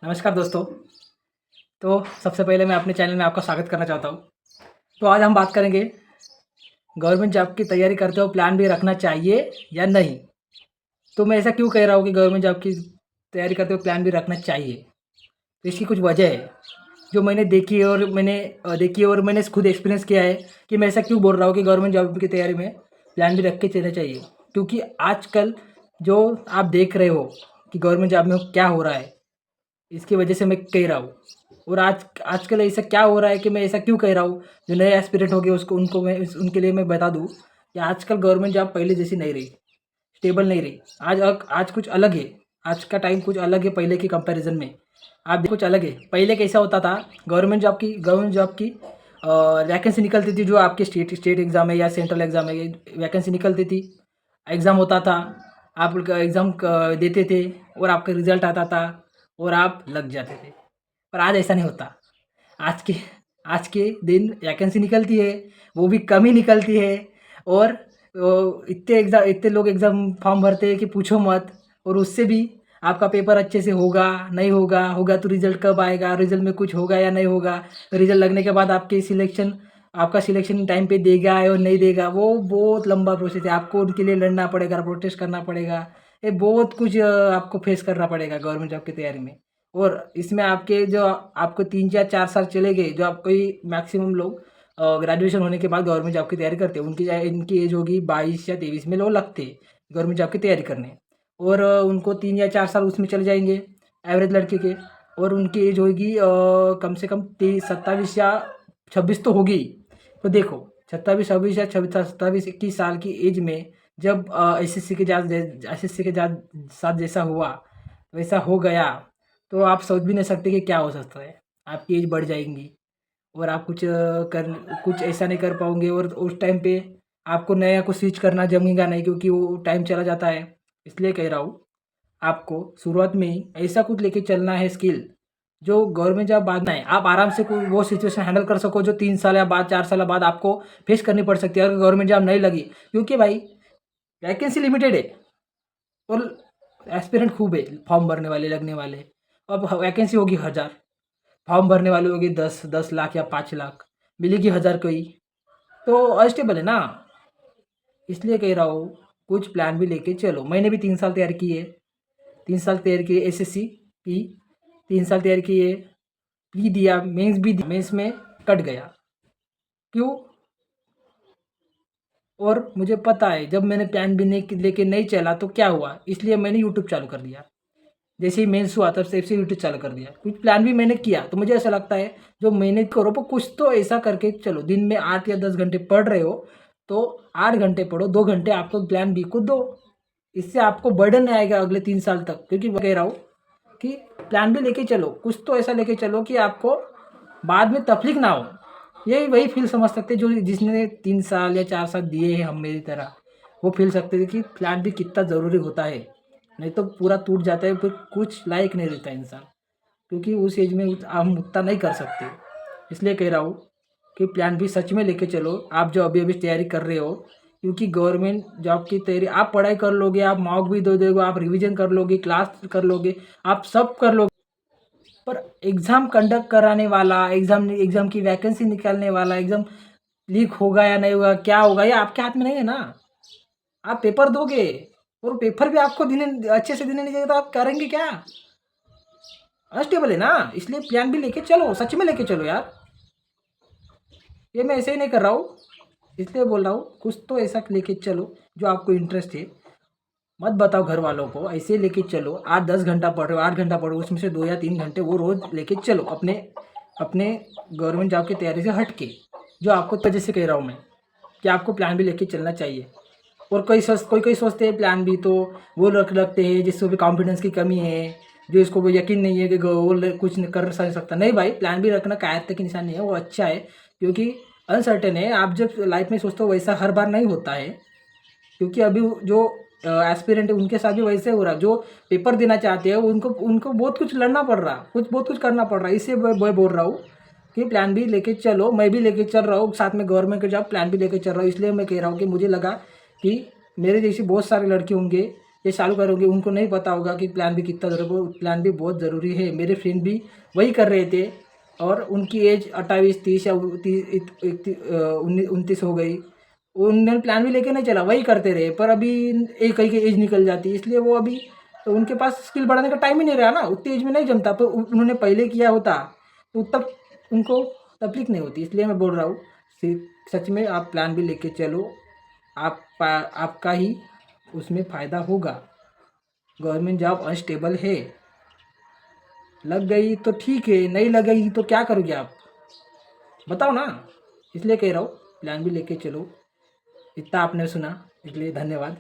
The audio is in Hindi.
नमस्कार दोस्तों। तो सबसे पहले मैं अपने चैनल में आपका स्वागत करना चाहता हूँ। तो आज हम बात करेंगे गवर्नमेंट जॉब की तैयारी करते हो प्लान भी रखना चाहिए या नहीं। तो मैं ऐसा क्यों कह रहा हूँ कि गवर्नमेंट जॉब की तैयारी करते हो प्लान भी रखना चाहिए। तो इसकी कुछ वजह है जो मैंने देखी है और मैंने खुद एक्सपीरियंस किया है कि मैं ऐसा क्यों बोल रहा हूँ कि गवर्नमेंट जॉब की तैयारी में प्लान भी रख के चलना चाहिए। क्योंकि आजकल जो आप देख रहे हो कि गवर्नमेंट जॉब में क्या हो रहा है, इसकी वजह से मैं कह रहा हूँ। और आजकल ऐसा क्या हो रहा है कि मैं ऐसा क्यों कह रहा हूँ, जो नए एस्पिरेंट हो गए उसको उनको मैं उनके लिए मैं बता दूँ कि आजकल गवर्नमेंट जॉब पहले जैसी नहीं रही, स्टेबल नहीं रही। आज कुछ अलग है। आज का टाइम कुछ अलग है पहले के कंपैरिजन में। आप देखो कुछ अलग है। पहले कैसा होता था, गवर्नमेंट जॉब की वैकेंसी निकलती थी, जो आपके स्टेट एग्ज़ाम है या सेंट्रल एग्ज़ाम है, वैकेंसी निकलती थी, एग्ज़ाम होता था, आप एग्ज़ाम देते थे और आपका रिजल्ट आता था और आप लग जाते थे। पर आज ऐसा नहीं होता। आज के आज के दिन वैकेंसी निकलती है, वो भी कम ही निकलती है। और इतने लोग एग्ज़ाम फॉर्म भरते हैं कि पूछो मत। और उससे भी आपका पेपर अच्छे से होगा नहीं होगा, होगा तो रिज़ल्ट कब आएगा, रिज़ल्ट में कुछ होगा या नहीं होगा, रिज़ल्ट लगने के बाद आपका सिलेक्शन टाइम पे देगा और नहीं देगा, वो बहुत लंबा प्रोसेस है। आपको उनके लिए लड़ना पड़ेगा, प्रोटेस्ट करना पड़ेगा। ये बहुत कुछ आपको फेस करना पड़ेगा गवर्नमेंट जॉब की तैयारी में। और इसमें आपको 3 या 4 साल चले गए, जो आपको ही मैक्सिमम लोग ग्रेजुएशन होने के बाद गवर्नमेंट जॉब की तैयारी करते हैं। इनकी एज होगी 22 या 23 में, लोग लगते हैं गवर्नमेंट जॉब की तैयारी करने। और उनको 3 या 4 साल उसमें चले जाएंगे एवरेज लड़के के। और उनकी एज होगी कम से कम 27 या 26 तो होगी। तो देखो 27 26 या 27 21 साल की एज में जब एसएससी के साथ जैसा हुआ वैसा हो गया, तो आप सोच भी नहीं सकते कि क्या हो सकता है। आपकी एज बढ़ जाएगी और आप कुछ ऐसा नहीं कर पाओगे। और उस टाइम पे आपको नया कुछ स्विच करना जमेगा नहीं, क्योंकि वो टाइम चला जाता है। इसलिए कह रहा हूँ, आपको शुरुआत में ही ऐसा कुछ लेके चलना है स्किल, जो गवर्नमेंट जॉब बाद में है आप आराम से कोई वो सिचुएशन हैंडल कर सको, जो 3 साल या बाद 4 साल बाद आपको फेस करनी पड़ सकती है अगर गवर्नमेंट जॉब नहीं लगी। क्योंकि भाई वैकेंसी लिमिटेड है और एस्पिरेंट खूब है, फॉर्म भरने वाले लगने वाले। अब वैकेंसी होगी 1000, फॉर्म भरने वाले होंगे 10 लाख या 5 लाख, मिलेगी 1000 कोई। तो अनस्टेबल है ना। इसलिए कह रहा हूँ कुछ प्लान भी लेके चलो। मैंने भी 3 साल तैयारी की है। 3 साल तैयारी की है एसएससी की, 3 साल तैयारी की है, प्री दिया, मेंस भी दिया, मेंस में कट गया। क्यों? और मुझे पता है जब मैंने प्लान भी नहीं लेके नहीं चला तो क्या हुआ, इसलिए मैंने यूट्यूब चालू कर दिया। जैसे ही मेंस हुआ तब से यूट्यूब चालू कर दिया। कुछ प्लान भी मैंने किया, तो मुझे ऐसा लगता है जो मेहनत करो तो कुछ तो ऐसा करके चलो। दिन में 8 या 10 घंटे पढ़ रहे हो तो 8 घंटे पढ़ो, 2 घंटे आपको प्लान बी को दो। इससे आपको बर्डन नहीं आएगा अगले 3 साल तक। क्योंकि मैं कह रहा हूँ कि प्लान भी लेके चलो, कुछ तो ऐसा लेके चलो कि आपको बाद में तकलीफ ना हो। यही वही फील समझ सकते जो जिसने 3 साल या 4 साल दिए हैं हम मेरी तरह, वो फील सकते थे कि प्लान भी कितना ज़रूरी होता है। नहीं तो पूरा टूट जाता है, फिर कुछ लायक नहीं रहता इंसान। क्योंकि उस एज में हम उतना नहीं कर सकते। इसलिए कह रहा हूँ कि प्लान भी सच में लेके चलो, आप जो अभी अभी तैयारी कर रहे हो। क्योंकि गवर्नमेंट जॉब की तैयारी आप पढ़ाई कर लोगे, आप मॉक भी दे दोगे, आप रिवीजन कर लोगे, क्लास कर लोगे, आप सब कर लोगे। पर एग्ज़ाम कंडक्ट कराने वाला, एग्ज़ाम की वैकेंसी निकालने वाला, एग्ज़ाम लीक होगा या नहीं होगा, क्या होगा, ये आपके हाथ में नहीं है ना। आप पेपर दोगे और पेपर भी आपको देने अच्छे से देने नहीं देगा तो आप करेंगे क्या? अनस्टेबल है ना। इसलिए प्लान भी लेके चलो, सच में लेके चलो यार। ये मैं ऐसे ही नहीं कर रहा हूँ, इसलिए बोल रहा हूँ कुछ तो ऐसा लेके चलो जो आपको इंटरेस्ट है। मत बताओ घर वालों को, ऐसे लेके चलो। 8-10 घंटा पढ़ रहे हो, 8 घंटा पढ़ो, उसमें से 2 या 3 घंटे वो रोज़ लेके चलो अपने अपने गवर्नमेंट जॉब की तैयारी से हट के। जो आपको वजह से कह रहा हूँ मैं कि आपको प्लान भी लेके चलना चाहिए। और कोई सोचते हैं प्लान भी तो वो रखते हैं जिसको भी कॉन्फिडेंस की कमी है, जो इसको वो यकीन नहीं है कि कुछ नहीं कर सकता। नहीं भाई, प्लान भी रखना कायरता की निशानी है, वो अच्छा है। क्योंकि अनसर्टेन है, आप जब लाइफ में सोचते हो वैसा हर बार नहीं होता है। क्योंकि अभी जो एस्पिरेंट है उनके साथ भी वैसे हो रहा है। जो पेपर देना चाहते हैं उनको उनको बहुत कुछ लड़ना पड़ रहा, बहुत कुछ करना पड़ रहा है। इससे मैं बोल रहा हूँ कि प्लान भी लेके चलो। मैं भी लेके चल रहा हूँ साथ में, गवर्नमेंट के जॉब प्लान भी लेके चल रहा हूँ। इसलिए मैं कह रहा हूँ कि मुझे लगा कि मेरे जैसे बहुत सारे लड़के होंगे ये चालू करोगे, उनको नहीं पता होगा कि प्लान बी कितना ज़रूरी है। प्लान बी बहुत ज़रूरी है। मेरे फ्रेंड भी वही कर रहे थे और उनकी एज 28 30 या 29 हो गई। उन्होंने प्लान भी लेके नहीं चला, वही करते रहे, पर अभी एक ही की एज निकल जाती है, इसलिए वो अभी तो उनके पास स्किल बढ़ाने का टाइम ही नहीं रहा ना, उतनी एज में नहीं जमता। पर उन्होंने पहले किया होता तो तब उनको तकलीफ नहीं होती। इसलिए मैं बोल रहा हूँ सच में आप प्लान भी लेके चलो, आपका ही उसमें फ़ायदा होगा। गवर्नमेंट जॉब अनस्टेबल है, लग गई तो ठीक है, नहीं लगेगी तो क्या करोगे आप, बताओ ना। इसलिए कह रहा हूँ प्लान भी लेके चलो। इतना आपने सुना, इसलिए धन्यवाद।